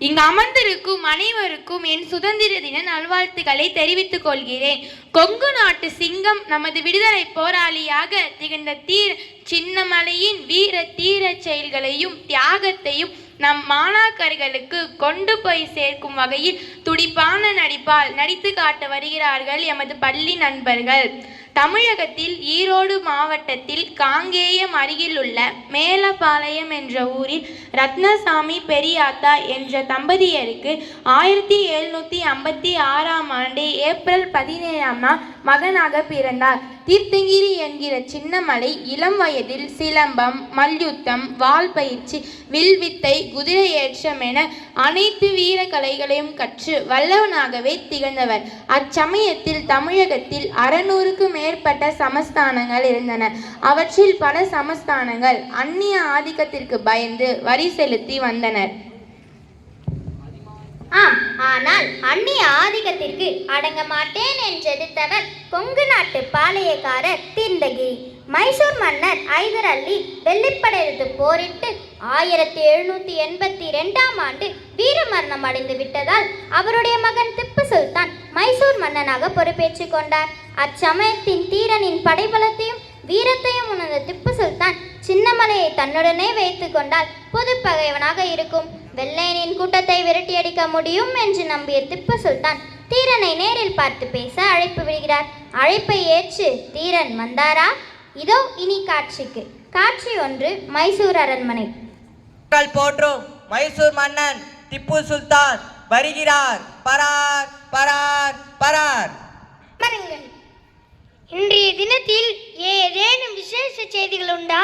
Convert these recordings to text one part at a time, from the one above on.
இங்கு அமர்ந்திருக்கும் அனைவருக்கும் என் சுதந்திர தின நல்வாழ்த்துக்களை தெரிவித்துக் கொள்கிறேன். கொங்கு நாட்டு சிங்கம் நமது விடுதலை போராளியாக திகழ்ந்த சின்னமலையின் வீர தீர செயல்களையும் தியாகத்தையும் நம் மாணாக்கர்களுக்கு கொண்டு போய் சேர்க்கும் வகையில் துடிப்பான நடிப்பால் நடித்து காட்ட வருகிறார்கள் எமது பள்ளி நண்பர்கள். தமிழகத்தில் ஈரோடு மாவட்டத்தில் காங்கேயம் அருகிலுள்ள மேலப்பாளையம் என்ற ஊரில் ரத்னசாமி பெரியாத்தா என்ற தம்பதியருக்கு 1756ஆம் ஆண்டு ஏப்ரல் 17ஆம் நாள் மகனாக பிறந்தார். தீர்த்தகிரி என்கிற சின்னமலை இளம் வயதில் சிலம்பம், மல்யுத்தம், வாள் பயிற்சி, வில்வித்தை, குதிரை ஏற்றம் என அனைத்து வீர கலைகளையும் கற்று வல்லவனாகவே திகழ்ந்தவர். அச்சமயத்தில் தமிழகத்தில் 600க்கும் மேற்பட்ட சமஸ்தானங்கள் இருந்தன. அவற்றில் பல சமஸ்தானங்கள் அந்நிய ஆதிக்கத்திற்கு பயந்து வரி செலுத்தி வந்தனர். ஆனால் அந்நிய ஆதிக்கத்திற்கு அடங்க மாட்டேன் என்றெடுத்தவர் கொங்கு நாட்டு பாளையக்காரர் தீர்த்தகிரி. மைசூர் மன்னர் ஐதர் அலி வெள்ளிப்படையெடுத்து போரிட்டு 1782ஆம் ஆண்டு வீரமரணம் அடைந்து விட்டதால் அவருடைய மகன் திப்பு சுல்தான் மைசூர் மன்னனாக பொறுப்பேற்றுக் கொண்டார். அச்சமயத்தின் தீரனின் படைபலத்தையும் வீரத்தையும் உணர்ந்த திப்பு சுல்தான் சின்னமலையை தன்னுடனே வைத்துக் கொண்டால் பொது பகைவனாக இருக்கும், வெள்ளையனின் கூட்டத்தை விரட்டியடிக்க முடியும் என்று நம்பிய திப்பு சுல்தான் தீரனை நேரில் பார்த்து பேச அழைப்பு விடுகிறார். அழைப்பை ஏற்று தீரன் வந்தாரா? இதோ இனி காட்சிக்கு. காட்சி 1, மைசூர் அரண்மனை. போற்றும் மைசூர் மன்னன் திப்பு சுல்தான் வருகிறார். பரார் பரார் பரார். இன்றைய தினத்தில் ஏதேனும் விசேஷ செய்திகள் உண்டா?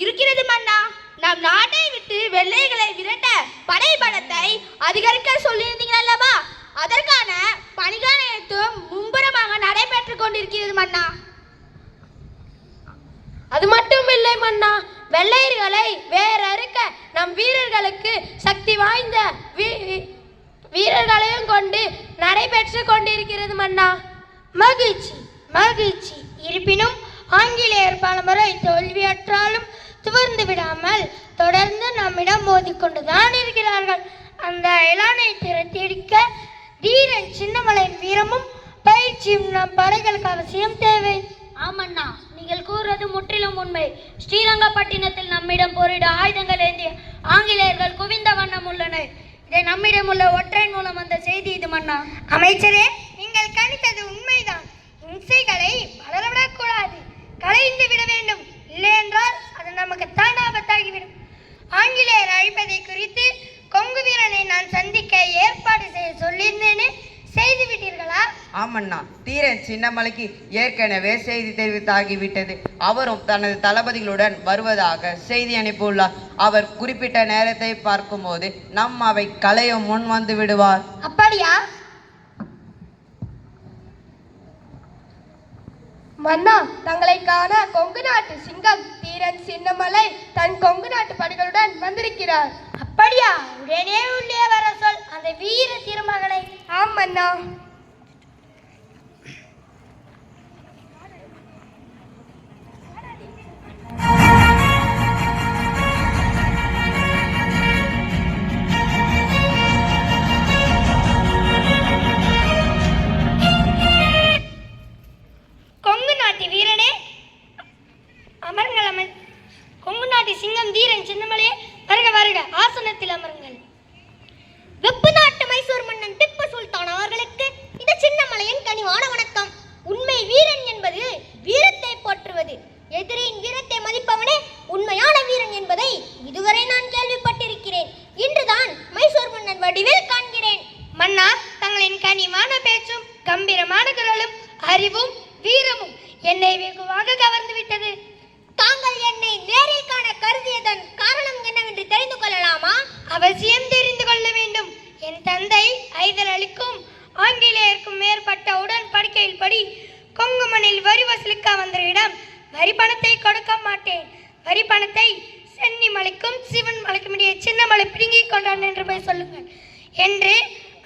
இருக்கிறது மன்னா. நம் நாட்டை விட்டு வெள்ளைகளை விரட்ட படை பலத்தை அதிகரிக்க சொல்லியிருந்தீங்க அல்லவா? அதற்கான பணிகள் அனைத்தும் மும்புறமாக நடைபெற்றுக் கொண்டிருக்கிறது மன்னா. அது மட்டும் இல்லை மன்னா, வெள்ளையர்களை வேறறுக்க நம் வீரர்களுக்கு சக்தி வாய்ந்த வீரர்களையும் கொண்டு நடைபெற்று கொண்டிருக்கிறது மன்னா. மகிழ்ச்சி மகிழ்ச்சி. இருப்பினும் ஆங்கிலேயர் பலமுறை தோல்வியற்றாலும் துவர்ந்து விடாமல் தொடர்ந்து நம்மிடம் மோதிக்கொண்டுதான் இருக்கிறார்கள். அந்த இளானை திரட்டியடிக்க தீரன் சின்னமலையின் வீரமும் பயிற்சியும் நம் படைகளுக்கு அவசியம் தேவை. ஆமண்ணா, நீங்கள் கூறுவது முற்றிலும் உண்மை. ஸ்ரீரங்கப்பட்டினத்தில் நம்மிடம் போரிட ஆயுதங்கள் ஏந்திய ஆங்கிலேயர்கள் குவிந்த வண்ணம் உள்ளனர். இதை நம்மிடம் உள்ள ஒற்றை மூலம் வந்த செய்தி இது மன்னா. அமைச்சரே, நீங்கள் கணித்தது உண்மைதான். இம்சைகளை வளரவிடக்கூடாது, களைந்து விட வேண்டும். இல்லை என்றால் அது நமக்கு தான் ஆபத்தாகிவிடும். ஆங்கிலேயர் அழிப்பதை குறித்து கொங்கு வீரனை நான் சந்திக்க ஏற்பாடு செய்ய சொல்லியிருந்தேனே, செய்து விட்டீர்களா? ஆமண்ணா, தீரன் சின்னமலைக்கு ஏற்கனவே செய்தி தெரிவித்தாகிவிட்டது. அவரும் தனது தளபதிகளுடன் வருவதாக செய்தி அனுப்பியுள்ளார். அவர் குறிப்பிட்ட நேரத்தை பார்க்கும்போது நம் அவை கலைய முன் வந்து விடுவார். அப்படியா மன்னா, தங்களை காண கொங்கு நாட்டு சிங்கம் தீரன் சின்னமலை தன் கொங்கு நாட்டு படைகளுடன் வந்திருக்கிறார். அப்படியா? உடனே உள்ளே வர சொல் அந்த வீர திருமகனை. ஆம் மன்னா. கொங்கு நாட்டு வீரனே, அமருங்கள். கொங்கு நாட்டு சிங்கம் தீரன் சின்னமலையே, வருக வருக, ஆசனத்தில் அமருங்கள். வெப்பு நாட்டு மைசூர் மன்னன் திப்பு சுல்தான் அவர்களுக்கு இந்த சின்னமலையின் கனிவான வணக்கம். உண்மை வீரன் என்பது வீரத்தை போற்றுவது. எதிரியின் வீரத்தை மதிப்பவனே உண்மையான வீரன் என்பதை இதுவரை நான் கேள்விப்பட்டிருக்கிறேன். இன்றுதான் மைசூர் மன்னன் வடிவில் காண்கிறேன். மன்னா, தங்களின் கனிவான பேச்சும் கம்பீரமான குரலும் அறிவும் வீரமும் என்னை வெகுவாக கவர்ந்து விட்டது. தாங்கள் என்னை நேரில் காண கருதியதன் காரணம் என்னவென்று தெரிந்து கொள்ளலாமா? அவசியம் தெரிந்து கொள்ள வேண்டும். என் தந்தை ஐதர் அலிக்கும் ஆங்கிலேயருக்கும் மேற்பட்ட உடன்படிக்கையில் படி கொங்கு மண்ணில் வரி வசூலிக்க வந்தவரிடம் வரி பணத்தை கொடுக்க மாட்டேன். வரி பணத்தை சென்னி மலைக்கும் சிவன் மலைக்கும் இடையே சின்னமலை பிடுங்கிக் கொண்டான் என்று போய் சொல்லுங்கள் என்று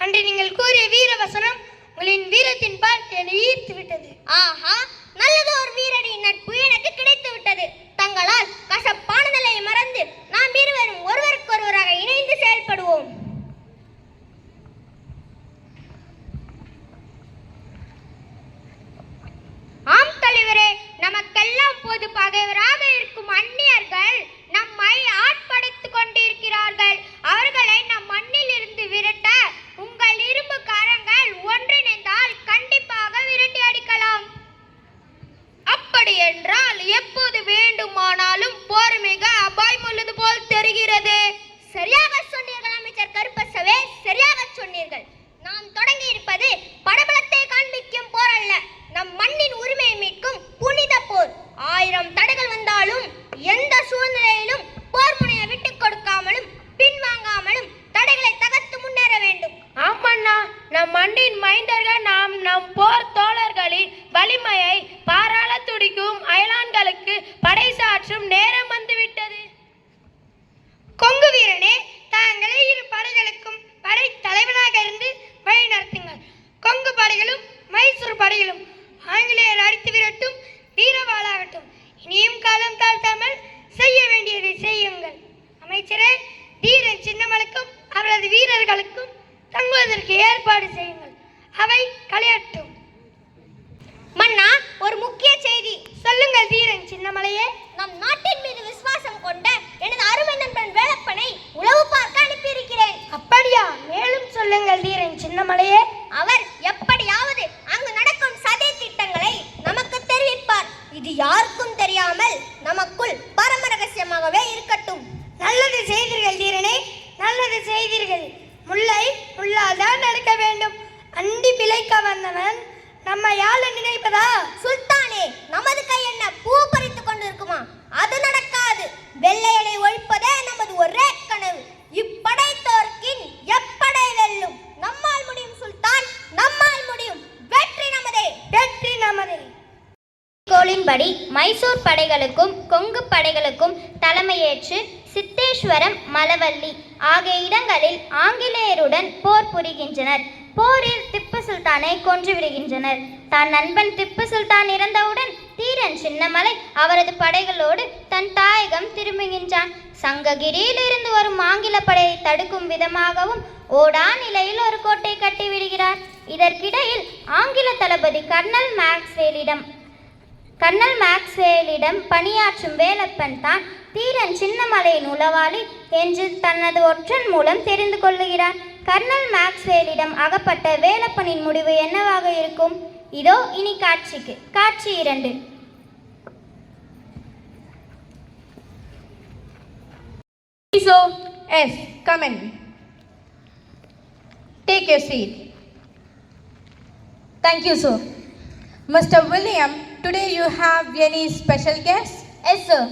அன்று நீங்கள் கூறிய வீர வசனம் உங்களின் வீரத்தின் பால் என்னை ஈர்த்து விட்டது. ஆஹா, நல்லது, ஒரு வீரரின் நட்பு எனக்கு கிடைத்து விட்டது. தங்களால் கசப்பான நிலையை மறந்து நாம் இருவரும் ஒருவருக்கொருவராக இணைந்து செயல்படுவோம். மண்ணின் மைந்தர்கள் நாம் நம் போர் தோழர்களின் வலிமையை பாராள துடிக்கும் அயலான்களுக்கு படைசாற்றும் நேரம் வந்துவிட்டது. கொங்கு வீரனே, தாங்களே இரு படைகளுக்கும் படை தலைவனாக இருந்து வழி நடத்துங்கள். கொங்கு படைகளும் மைசூர் படைகளும் ஆங்கிலேயர் அடித்து விரட்டும், வீரவாளாகட்டும். இனியும் காலம் தாழ்த்தாமல் செய்ய வேண்டியதை செய்யுங்கள். அமைச்சரே, தீரன் சின்னமலைக்கும் அவரது வீரர்களுக்கும் தங்குவதற்கு ஏற்பாடு செய்யுங்கள். அவை கலையட்டும். மன்னா, ஒரு முக்கிய செய்தி சொல்லுங்கள் தீரன் சின்னமலையே. நம் நாட்டின் மீது விசுவாசம் கொண்ட எனது அருமை நண்பன் வேலப்பனை உளவு பார்க்க அனுப்பியிருக்கிறேன். அப்படியா? மேலும் சொல்லுங்கள் தீரன் சின்னமலையே. அவர் எப்படியாவது அங்கு நடக்கும் சதி திட்டங்களை நமக்கு தெரிவிப்பார். இது யாருக்கும் தெரியாமல் நமக்குள் பரம ரகசியமாகவே இருக்கட்டும். நல்லது செய்தீர்கள் தீரனே, நல்லது செய்தீர்கள். முல்லை முள்ளால்தான் நடக்க வேண்டும். அண்டி பிழைக்க வந்தவன் நம்ம யாழ நினைப்பதா? சுல்தானே, நமது கை என்ன பூ பறித்து கொண்டிருக்குமா? அது நடக்காது. வெள்ளையனை ஒழிப்பதே நமது ஒரே கனவு. இப்படை தோற்கின் எப்படை வெல்லும். நம்மால் முடியும் சுல்தான், நம்மால் முடியும். வெற்றி நமதே, வெற்றி நமதே. கோளின்படி மைசூர் படைகளுக்கும் கொங்கு படைகளுக்கும் தலைமையேற்று சித்தேஸ்வரம், மலவள்ளி ஆகிய இடங்களில் ஆங்கிலேயருடன் போர் புரிகின்றனர். போரில் திப்பு சுல்தானை கொன்றுவிடுகின்றனர். தன் நண்பன் திப்பு சுல்தான் இறந்தவுடன் தீரன் சின்னமலை அவரது படைகளோடு தன் தாயகம் திரும்புகின்றான். சங்ககிரியில் இருந்து வரும் ஆங்கில படையை தடுக்கும் விதமாகவும் ஓடா நிலையில் ஒரு கோட்டை கட்டிவிடுகிறார். இதற்கிடையில் ஆங்கில தளபதி கர்னல் மேக்ஸ்வேலிடம் பணியாற்றும் வேலப்பன் தான் தீரன் சின்னமலையின் உளவாளி என்று தனது ஒற்றன் மூலம் தெரிந்து கொள்ளுகிறார். கர்னல் மேக்ஸ்வேலிடம் அகப்பட்ட வேலப்பனின் முடிவு என்னவாக இருக்கும்? இதோ இனி காட்சி 2. So, yes, come in. Take your seat. Thank you, sir. Mr. William, today you have any special guest? Yes sir.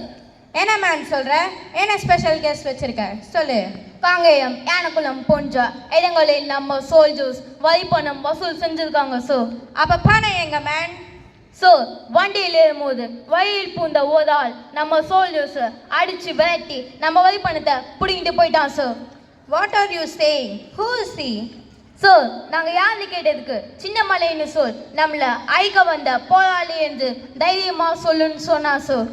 என்ன மேன் சொல்ற? என்ன ஸ்பெஷல் கெஸ்ட் வச்சிருக்க? சொல்லு. காங்கேயம், யானக்குளம் போன்ற இடங்களில் நம்ம சோல்ஜர்ஸ் வரி பணம் வசூல் செஞ்சிருக்காங்க சார். அப்ப பணம் எங்க மேன்? சார், வண்டியில் ஏறும்போது வழியில் பூந்த ஓதால் நம்ம சோல்ஜர்ஸ் அடிச்சு விரட்டி நம்ம வரி பணத்தை பிடிங்கிட்டு போயிட்டான் sir. What are you saying? Who is he? Sir, நாங்கள் யாருன்னு கேட்டதுக்கு சின்னமலைன்னு சொல் நம்மளை அழிக்க வந்த போராளி என்று தைரியமாக சொல்லுன்னு சொன்னா சார்.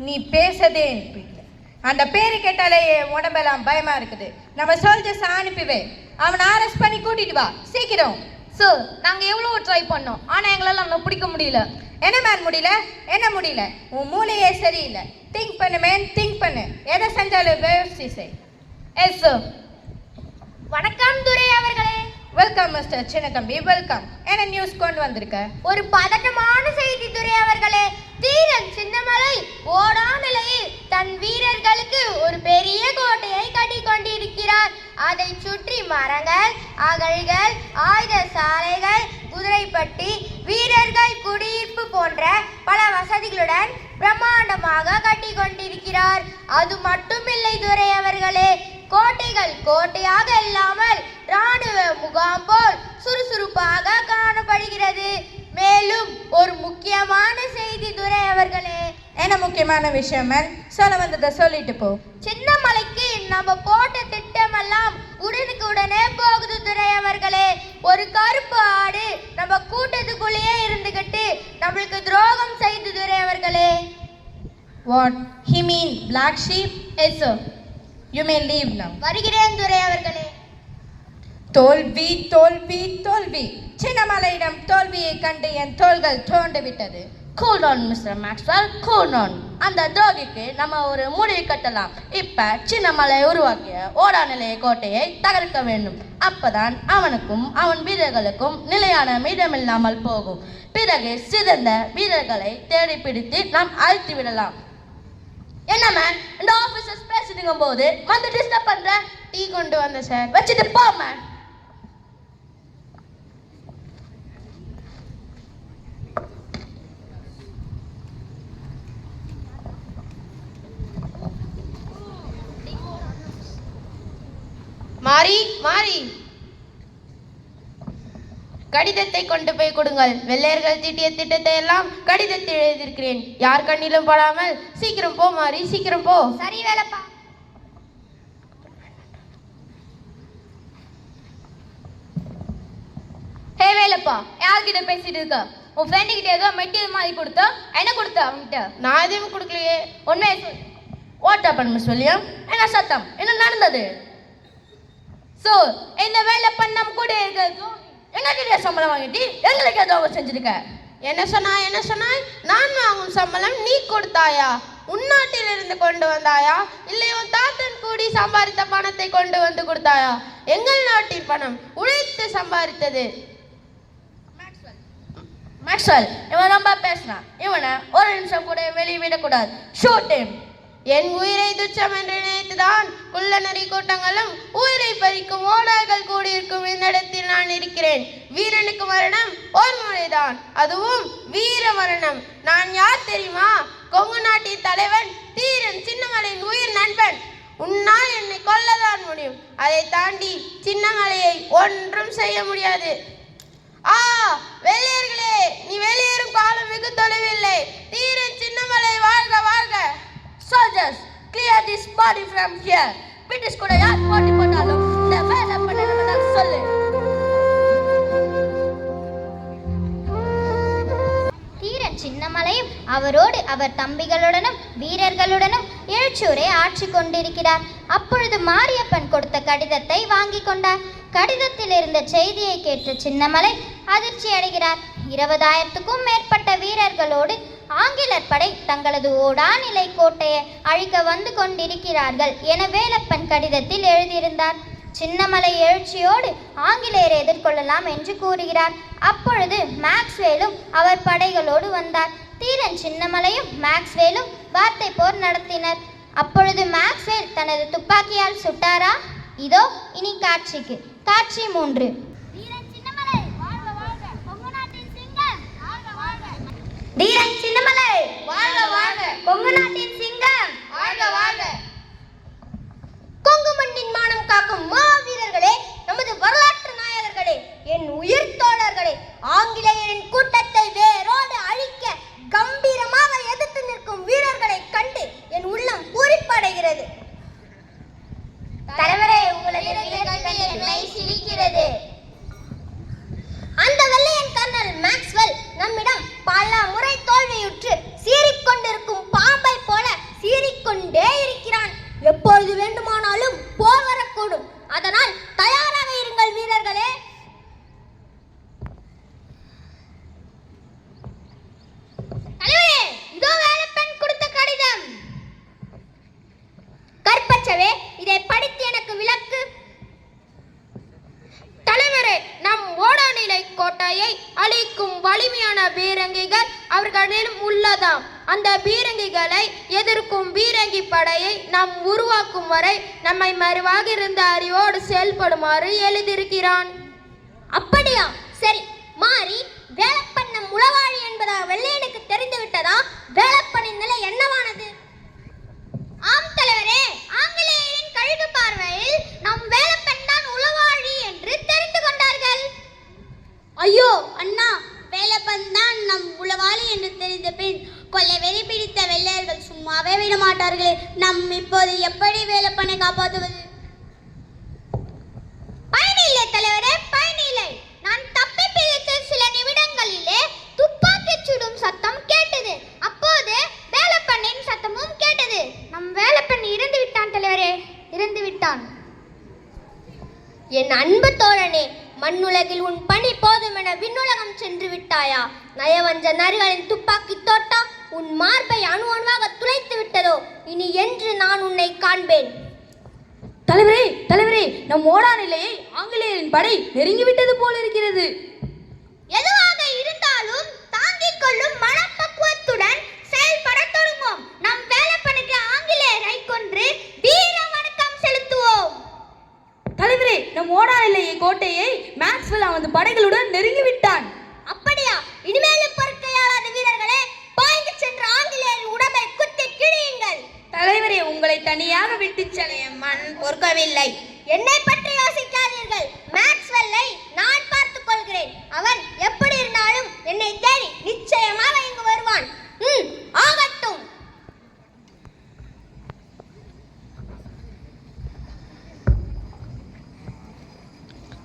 நீ பேசதே எனக்கு பிடிக்கல. அந்த பேரு கேட்டாலே என் உடம்பெல்லாம் பயமா இருக்குது. நம்ம சோல்ஜர்ஸ் அனுப்பிவே, அவனை அரெஸ்ட் பண்ணி கூட்டிட்டு வா சீக்கிரம். சார், நாங்கள் எவ்வளோ ட்ரை பண்ணோம், ஆனால் எங்களால் அவனை பிடிக்க முடியல. என்ன மேன் முடியல? என்ன முடியல? உன் மூளையே சரியில்லை. திங்க் பண்ணு மேன், திங்க் பண்ணு. எதை செஞ்சாலும் யோசிச்சு செய். Yes sir. வணக்கம் துரை அவர்களே. வெல்கம் மிஸ்டர் சின்ன தம்பி, வெல்கம். என்ன நியூஸ் கொண்டு வந்திருக்க? ஒரு பதட்டமான செய்தி துரை அவர்களே. தீரன் சின்னமலை ஓடா நிலையில் தன் வீரர்களுக்கு ஒரு பெரிய கோட்டையை கட்டி கொண்டிருக்கிறார். அதை சுற்றி மரங்கள், அகழிகள், ஆயுத சாலைகள், குதிரைப்பட்டி, வீரர்கள் குடியிருப்பு போன்ற பல வசதிகளுடன் பிரம்மாண்டமாக கட்டி கொண்டிருக்கிறார். அது மட்டுமில்லை துரை அவர்களே, கோட்டைகள் கோட்டையாக இல்லாமல் இராணுவ முகாம் போல் சுறுசுறுப்பாக காணப்படுகிறது. மேலும் ஒரு முக்கியமான செய்தி துரை அவர்களே. என்ன முக்கியமான விஷயம் மேன்? சொல்ல வந்ததை சொல்லிட்டு போ. சின்னமலைக்கு நம்ம போட்ட திட்டமெல்லாம் உடனுக்கு உடனே போகுது துரை அவர்களே. ஒரு கருப்பு ஆடு நம்ம கூட்டத்துக்குள்ளேயே இருந்துகிட்டு நம்மளுக்கு துரோகம் செய்து துரை அவர்களே. What? He mean black sheep? Yes sir. You may leave now. வருகிறேன் துரை அவர்களே. தோல்வி தோல்வி தோல்வி. சின்னமலையிடம் தோல்வியை கண்டு என் தோள்கள் தோண்டு விட்டது. Cool down Mr. Maxwell, cool down. அந்த துரோகிக்கு நம்ம ஒரு முடிவு கட்டலாம். இப்ப சின்னமலை உருவாக்கிய ஓடாநிலை கோட்டையை தகர்க்க வேண்டும். அப்பதான் அவனுக்கும் அவன் வீரர்களுக்கும் நிலையான மீதமில்லாமல் போகும். பிறகு சிறந்த வீரர்களை தேடி பிடித்து நாம் அழித்து விடலாம். என்ன மேன், இந்த ஆபீசர்ஸ் பேசிட்டு போது வந்து டிஸ்டர்ப் பண்ற? டீ கொண்டு வந்த சார். வச்சுட்டு போ மேன். மாறி மாறி, கடிதத்தை கொண்டு போய் கொடுங்கள். வெள்ளையர்கள் தீட்டிய திட்டத்தை எல்லாம் கடிதத்தில் எழுதியிருக்கிறேன். யார் கண்ணிலும் படாமல் சீக்கிரம் போ மாறி, சீக்கிரம் போ. சரி வேலைப்பா. ஹே வேலைப்பா, யார்கிட்ட பேசிட்டு இருக்க? உன் ஃப்ரெண்டு கிட்ட ஏதோ மெட்டீரியல் மாதிரி கொடுத்தா, என்ன கொடுத்த அவன்கிட்ட? நான் எதுவும் கொடுக்கலையே. உண்மையை சொல். What happen miss William? என்ன சத்தம்? என்ன நடந்தது? சோ இந்த வேலை பண்ண கூட இருக்க எங்ககிட்ட சம்பளம் வாங்கிட்டு எங்களுக்கு ஏதோ செஞ்சிருக்க. என்ன சொன்னாய்? நான் வாங்கும் சம்பளம் நீ கொடுத்தாயா? உன்னாட்டில் இருந்து கொண்டு வந்தாயா, இல்லை உன் தாத்தன் கூடி சம்பாதித்த பணத்தை கொண்டு வந்து கொடுத்தாயா? எங்கள் நாட்டின் பணம் உழைத்து சம்பாதித்தது. மேக்ஸ்வெல், இவன் ரொம்ப பேசுறான். இவனை ஒரு நிமிஷம் கூட வெளியே விடக்கூடாது. Shoot him. என் உயிரை துச்சம் என்று நினைத்துதான் குள்ளநரி கூட்டங்களும் உயிரை பறிக்கும் ஓடார்கள் கூடியிருக்கும் இந்த இடத்தில் நான் இருக்கிறேன். வீரனுக்கு மரணம் ஒரு முறைதான், அதுவும் வீர மரணம். நான் யார் தெரியுமா? கொங்கு நாட்டின் தலைவன் தீரன் சின்னமலையின் உயிர் நண்பன். உன்னால் என்னை கொல்லதான் முடியும், அதை தாண்டி சின்னமலையை ஒன்றும் செய்ய முடியாது. வெள்ளையர்களே, நீ வெளியேறும் காலம் வெகு தொலைவில்லை. தீரன் சின்னமலை வாழ்க வாழ்க. Soldiers, clear this body from here. British கூட யார் போட்டி போட்டாலும் இந்த வேலை பண்ண சொல்லு. தீரன் சின்னமலையும் அவரோடு அவர் தம்பிகளுடனும் வீரர்களுடனும் எழுச்சூரை ஆட்சி கொண்டிருக்கிறார். அப்பொழுது மாரியப்பன் கொடுத்த கடிதத்தை வாங்கி கொண்டார். கடிதத்தில் இருந்த செய்தியை கேட்ட சின்னமலை அதிர்ச்சி அடைகிறார். 20,000க்கும் மேற்பட்ட வீரர்களோடு ஆங்கிலர் படை தங்களது ஓடாநிலை கோட்டையை அழிக்க வந்து கொண்டிருக்கிறார்கள் என வேலப்பன் கடிதத்தில் எழுதியிருந்தார். சின்னமலை எழுச்சியோடு ஆங்கிலேயரை எதிர்கொள்ளலாம் என்று கூறுகிறார். அப்பொழுது மேக்ஸ்வேலும் அவர் படைகளோடு வந்தார். தீரன் சின்னமலையும் மேக்ஸ்வேலும் வார்த்தை போர் நடத்தினர். அப்பொழுது மேக்ஸ்வேல் தனது துப்பாக்கியால் சுட்டாரா? இதோ இனி காட்சிக்கு. காட்சி 3. தீரன் சின்னமலை வாழ்க வாழ்க. கொங்கு நாட்டின் சிங்கம் வாழ்க வாழ்க. கொங்கு மண்ணின் மானம் காக்கும் மாவீரர்களே, நமது வரலாற்று நாயகர்களே, என் உயிர் தோழர்களே, ஆங்கிலேயரின் கூட்டத்தை வேரோடு அழிக்க கம்பீரமாக எதிர்த்து நிற்கும் வீரர்களை கண்டு என் உள்ளம் பூரிப்படைகிறது. தலைவரே, உங்களது என்னை சிரிக்கிறது. அந்த வெள்ளையன் கர்னல் மேக்ஸ்வெல் நம்மிடம் பல முறை தோல்வியுற்று சீறிக்கொண்டிருக்கும் பாம்பை போல சீறிக்கொண்டே இருக்கிறான். எப்பொழுது வேண்டுமானாலும் போர் வரக்கூடும். அதனால் தயாராக இருங்கள் வீரர்களே. தலைவரே, இதோ வேலப்பன் கொடுத்த கடிதம். கற்பச்சவே, இதை படித்து எனக்கு விளக்கு. தலைவரே, நம் ஓடாநிலை கோட்டையை அழிக்கும் வலிமையான பீரங்கிகள் அவர்களிடம் உள்ளதாம். அந்த பீரங்கிகளை எதிர்க்கும் பீரங்கி படையை நாம் உருவாக்கும் வரை நம்மை மறைவாக இருந்த அறிவோடு செயல்படுமாறு எழுதியிருக்கிறான். அப்படியா? சரி, மாறி வேலப்பன் நம் உளவாளி என்பதா வெள்ளையனுக்கு தெரிந்து விட்டதா? வேலப்பனின் நிலை என்னவானது? ஆம் தலைவரே, ஆங்கிலேயரின் கழுகு பார்வையில் நம் வேலப்பன் தான் உளவாளி என்று தெரிந்து கொண்டார்கள். ஐயோ அண்ணா, வேலப்பன் தான் நம் உளவாளி என்று தெரிந்த பின் கொள்ளை வெறி பிடித்த வெள்ளையர்கள் சும்மாவே விட மாட்டார்களே. நம் இப்போது எப்படி வேலப்பனை காப்பாற்றுவது? பயனில்லை தலைவரே, பயனில்லை. நான் தப்பி பிழைத்த சில நிமிடங்களிலே துப்பாக்கி சுடும் சத்தம் கேட்டது. அப்போது வேலப்பனின் சத்தமும் கேட்டது. நம் வேலப்பன் இறந்து விட்டான் தலைவரே, இறந்து விட்டான். என் அன்பு தோழனே, மண்ணுலகில் உன் பணி போதும் என விண்ணுலகம் சென்று விட்டாயா? நயவஞ்ச நரிகளின் துப்பாக்கி தோட்டா உன் மார்பை அணு அணுவாக துளைத்து விட்டதோ? இனி என்று நான் உன்னை காண்பேன். தலைவரே, தலைவரே, நம் ஓடாநிலையை ஆங்கிலேயரின் படை நெருங்கிவிட்டது போல இருக்கிறது. எதுவாக இருந்தாலும் தாங்கிக் கொள்ளும் மனப்பக்குவத்துடன் செயல்பட தொடங்குவோம். நம் வேலப்பனுக்கு ஆங்கிலேயரை கொன்று வீர வணக்கம் செலுத்துவோம். தலைவரே, நம் ஓடாநிலையை கோட்டையை மேக்ஸ்வெல் அவனது படைகளுடன் நெருங்கிவிட்டான். அப்படியா? இனிமேலும் பொறுக்க இயலாத வீரர்களே, பாய்ந்து சென்ற ஆங்கிலேயரின் உடம்பை குத்தி கிழியுங்கள். தலைவரே, உங்களை தனியாக விட்டு செல்ல மண் பொறுக்கவில்லை. என்னை பற்றி யோசிக்காதீர்கள். மேக்ஸ்வெல்லை நான் பார்த்துக் கொள்கிறேன். போகிறேன். அவன் எப்படி இருந்தாலும் என்னை தேடி நிச்சயமாக இங்கு வருவான். ஆகட்டும்.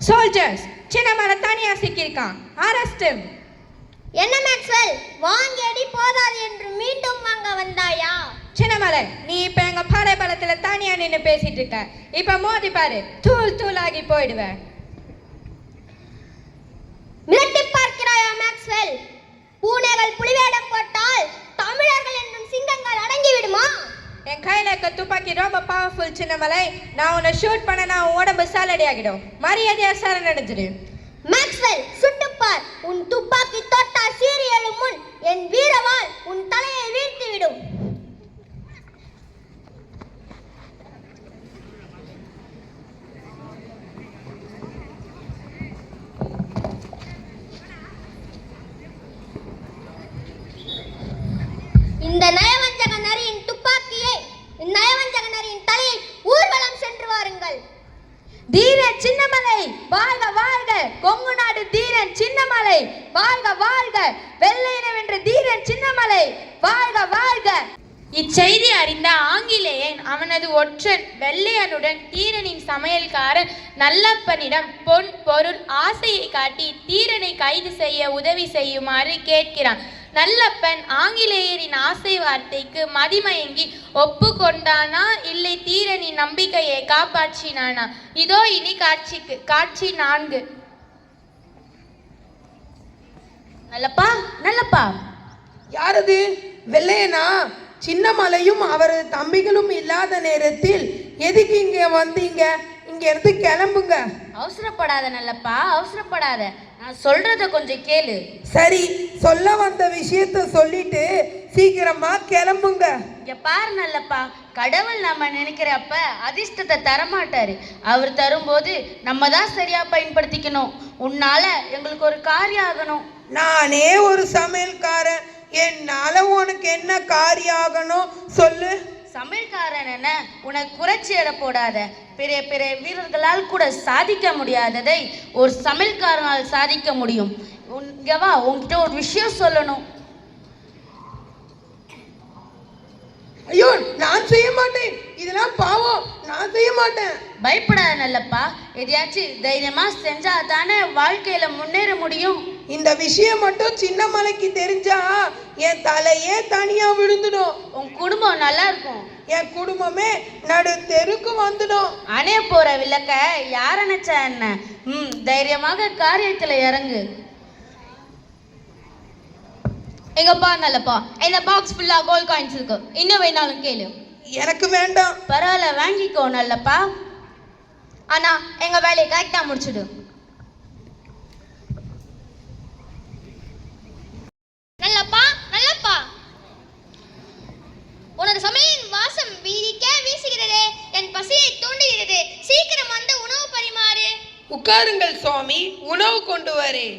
சோல்ஜர்ஸ், சின்னமலை தனியா சிக்கியிருக்கான். Arrest him. என்ன மேக்ஸ்வெல், வாங்கி அடி போதாது என்று மீண்டும் வாங்க வந்தாயா? சின்னமலை, நீ இப்ப எங்க படை பலத்துல தனியா நின்னு பேசிட்டு இருக்க. இப்ப மோதி பாரு, தூள் தூளாகி போயிடுவேன். மிரட்டி பார்க்கிறாயா மேக்ஸ்வெல்? பூனைகள் புலிவேடம் போட்டால் தமிழர்கள் என்றும் சிங்கங்கள் அடங்கி விடுமா? என் கையில இருக்க துப்பாக்கி ரொம்ப பவர்ஃபுல் சின்னமலை. நான் உன்னை ஷூட் பண்ண நான் உடம்பு சாலடி ஆகிடும். மரியாதையா சரணடைஞ்சிரு. மேக்ஸ்வெல், சுட்டுப்பார். உன் துப்பாக்கி தொட்டா சீறி எழும் முன் என் வீரவாள் உன் தலையை வீழ்த்தி விடும். இந்த நயவஞ்சக நரியின் துப்பாக்கியை, நயவஞ்சக நரியின் தலையை ஊர்வலம் சென்று வாருங்கள். தீரன் சின்னமலை வாழ்க வாழ்க! கொங்கு நாடு தீரன் சின்னமலை வாழ்க வாழ்க! வெள்ளையனை வென்ற தீரன் சின்னமலை வாழ்க வாழ்க! இச்செய்தி அறிந்த ஆங்கிலேயன் அவனது ஒற்றன் வெள்ளையனுடன் தீரனின் சமையல்காரன் நல்லப்பனிடம் பொன் பொருள் ஆசையை காட்டி தீரனை கைது செய்ய உதவி செய்யுமாறு கேட்கிறான். நல்லப்பன் ஆங்கிலேயரின் ஆசை வார்த்தைக்கு மதிமயங்கி ஒப்புக்கொண்டானா இல்லை தீரனின் நம்பிக்கையை காப்பாற்றினானா? இதோ இனி காட்சி 4. நல்லப்பா நல்லப்பா. யாரது? வெள்ளையனா? சின்னமலையும் அவரது தம்பிகளும் இல்லாத நேரத்தில் எதுக்கு இங்க வந்தீங்க? இங்க இருந்து கிளம்புங்க. அவசரப்படாத நல்லப்பா, அவசரப்படாத. நான் சொல்றத கொஞ்சம் கேளு. சரி, சொல்ல வந்த விஷயத்த சொல்லிட்டு சீக்கிரமா கிளம்புங்க. இங்க பாரு நல்லப்பா, கடவுள் நம்ம நினைக்கிறப்ப அதிர்ஷ்டத்தை தரமாட்டாரு. அவர் தரும்போது நம்ம தான் சரியா பயன்படுத்திக்கணும். உன்னால எங்களுக்கு ஒரு காரியம் ஆகணும். நானே ஒரு சமையல்காரன், என்னால உனக்கு என்ன காரியம் ஆகணும் சொல்லு. சமையல்காரன் என்ன உனக்கு குறைச்சி எடை போடாத. பெரிய பெரிய வீரர்களால் கூட சாதிக்க முடியாததை ஒரு சமையல்காரனால் சாதிக்க முடியும். இங்க வா, உன்கிட்ட ஒரு விஷயம் சொல்லணும். ஐயோ, நான் செய்ய மாட்டேன், இதெல்லாம் பாவம், நான் செய்ய மாட்டேன். பயப்படாத நல்லப்பா, எதையாச்சும் தைரியமா செஞ்சா தானே வாழ்க்கையில முன்னேற முடியும். இந்த விஷயம் மட்டும் சின்னமலைக்கு தெரிஞ்சா என் தலையே தனியா விழுந்துடும். உன் குடும்பம் நல்லா இருக்கும். என் குடும்பமே நடு தெருக்கு வந்துடும். அணைய போற விளக்க யார் நினைச்சா என்ன? தைரியமாக காரியத்துல இறங்கு. எங்கப்பா நல்லப்பா, இந்த பாக்ஸ் ஃபுல்லா கோல்ட் காயின்ஸ் இருக்கு. இன்னும் வேணாலும் கேளு. எனக்கு வேண்டாம். பரவாயில்ல, வாங்கிக்கோ நல்லப்பா. ஆனா எங்க வேலையை கரெக்டா முடிச்சுடு. நல்லப்பா, நல்லப்பா, உனது சமையலின் வாசம் வீதிக்கே வீசுகிறதே, என் பசியை தூண்டுகிறது. சீக்கிரம் வந்து உணவு பரிமாறு. உட்காருங்கள் சுவாமி, உணவு கொண்டு வரேன்.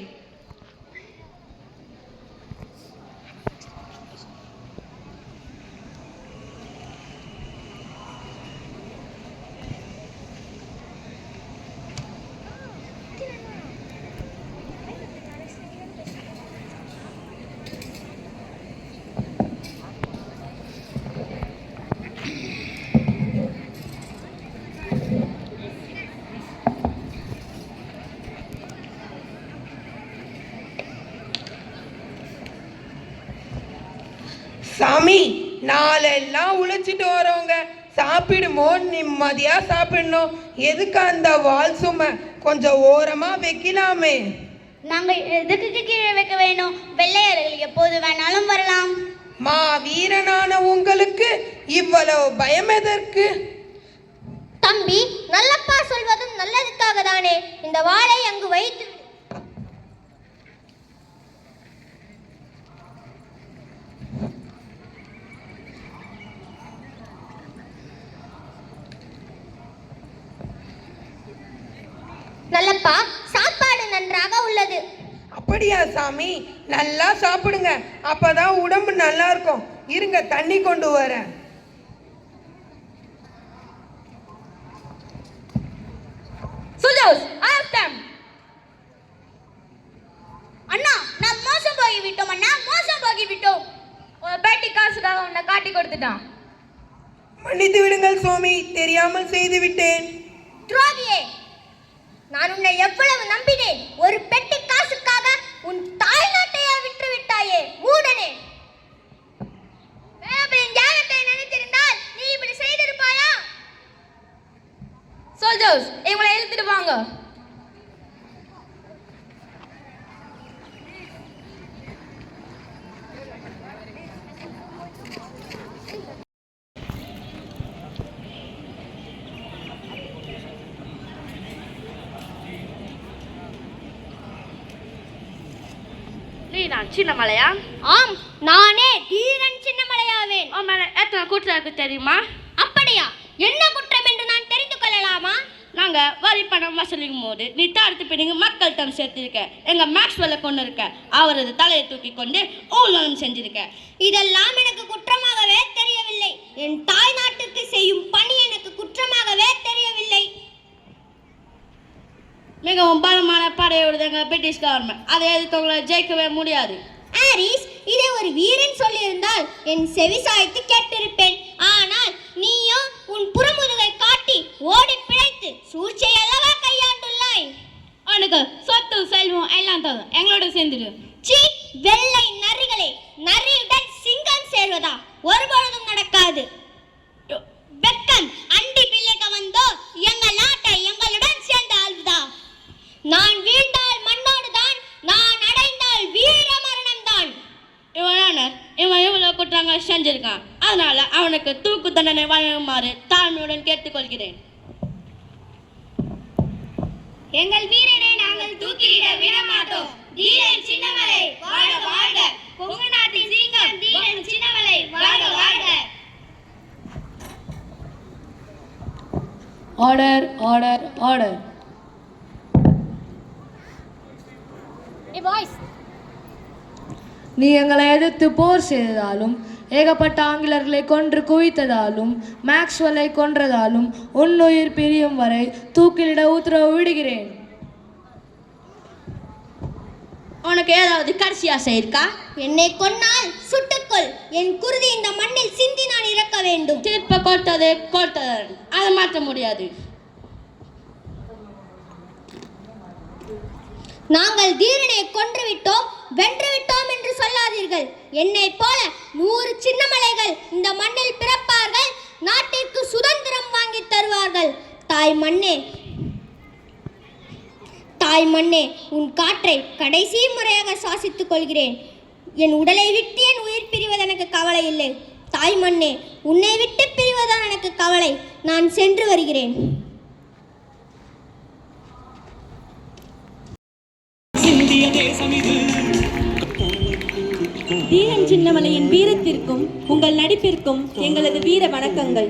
சாமி, நாளெல்லாம் உழைச்சிட்டு வரவங்க சாப்பிடுமோ நிம்மதியா சாப்பிடணும். எதுக்கு அந்த வால் சுமை? கொஞ்சம் ஓரமா வைக்கலாமே. நாங்க எதுக்கு கீழே வைக்க வேணும்? வெள்ளையர்கள் எப்போது வேணாலும் வரலாம். மா வீரனான உங்களுக்கு இவ்வளவு பயம் எதற்கு? தம்பி, நல்லப்பா சொல்வதும் நல்லதுக்காக தானே. இந்த வாளை அங்கு வைத்து நல்லப்பா, சாப்பாடு நன்றாக உள்ளது. அப்படியா சாமி? நல்லா சாப்பிடுங்க, அப்பதான் உடம்பு நல்லா இருக்கும். இருங்க, தண்ணி கொண்டு வரேன். Soldiers, I have them. அவன் உன்னை காட்டி கொடுத்துட்டான். மன்னித்து விடுங்கள் சுவாமி, தெரியாமல் செய்து விட்டேன். துரோகியே, நான் உன்னை எவ்வளவு நம்பினேன். ஒரு பெட்டி காசுக்காக உன் தாய் நாட்டையே விற்று விட்டாயே மூடனே. வேறொருவரின் தியாகத்தை நினைத்திருந்தால் நீ இப்படி செய்திருப்பாயா? சோல்ஜர்ஸ், இவங்களை இழுத்துட்டு வாங்க. நீ நான் சின்ன மலையா? ஆம், நானே தீரன் சின்னமலையாவேன். உன் மேல எத்தனை குற்றம் இருக்கு தெரியுமா? அப்படியா? என்ன குற்றம் என்று நான் தெரிந்து கொள்ளலாமா? நாங்க வரி பணம் வசூலிக்கும் போது நீ தடுத்து பிடிங்க மக்கள்கிட்ட சேர்த்திருக்க. எங்க மேக்ஸ்வெல்ல கொண்டு இருக்க, அவரது தலையை தூக்கி கொண்டு ஊழலும் செஞ்சிருக்க. இதெல்லாம் எனக்கு குற்றமாகவே தெரியவில்லை. என் தாய் நாட்டுக்கு செய்யும் பணி எனக்கு குற்றமாகவே தெரியவில்லை. மிகவும் பலமான படையோடு எங்க பிரிட்டிஷ் கவர்மெண்ட், அதை எதிர்த்தவங்களை ஜெயிக்கவே முடியாது. ஆரிஸ், இதை ஒரு வீரன் சொல்லியிருந்தால் என் செவி சாய்த்து கேட்டிருப்பேன். ஆனால் நீயோ உன் புறமுதுகை காட்டி ஓடி பிழைத்து சூழ்ச்சியை அல்லவா கையாண்டுள்ளாய். அவனுக்கு சொத்து செல்வம் எல்லாம் தரும், எங்களோட சேர்ந்துடு. சீ, வெள்ளை நரிகளே, நரியுடன் சிங்கம் சேர்வதா? ஒருபொழுதும் நடக்காது. வெக்கம் அண்டி பிள்ளைக்க வந்தோ எங்கள் நாட்டை எங்களுடன் சேர்ந்து ஆள்வதா? நான் வீழ்ந்தால் மண்ணோடுதான், நான் அடைந்தால் வீர மரணம் தான். இவன் இவ்வளவு குற்றங்கள் செஞ்சிருக்கான். அதனால அவனுக்கு தூக்கு தண்டனை வழங்குமாறு தாழ்மையுடன் கேட்டுக்கொள்கிறேன். எங்கள் வீரனை நாங்கள் தூக்கிலிட விடமாட்டோம். தீரன் சின்னமலை வாழ்க வாழ்க. கொங்கு நாட்டின் சிங்கம் தீரன் சின்னமலை வாழ்க வாழ்க. Order order order. நீ எங்களை எதிர்த்து போர் செய்ததாலும் ஏகப்பட்ட ஆங்கிலர்களை கொன்று குவித்ததாலும் மேக்ஸ்வெல்லை கொன்றதாலும் உன்னுயிர் பிரியும் வரை தூக்கிலிட உத்தரவு விடுகிறேன். உனக்கு ஏதாவது கடைசி ஆசை இருக்கா? என்னை கொன்னால் சுட்டுக்கொள். என் குருதி இந்த மண்ணில் சிந்தி நான் இறக்க வேண்டும். தீர்ப்பை கொடுத்தது அதை மாற்ற முடியாது. நாங்கள் தீரனை கொன்று விட்டோம், வென்று விட்டோம் என்று சொல்லாதீர்கள். என்னை போல 100 சின்னமலைகள் இந்த மண்ணில் பிறப்பார்கள், நாட்டிற்கு சுதந்திரம் வாங்கி தருவார்கள். தாய் மண்ணே, தாய் மண்ணே, உன் காற்றை கடைசி முறையாக சுவாசித்துக் கொள்கிறேன். என் உடலை விட்டு என் உயிர் பிரிவது எனக்கு கவலை இல்லை. தாய் மண்ணே, உன்னை விட்டு பிரிவதுதான் எனக்கு கவலை. நான் சென்று வருகிறேன். தீரன் சின்னமலையின் வீரத்திற்கும் உங்கள் நடிப்பிற்கும் எங்களது வீர வணக்கங்கள்.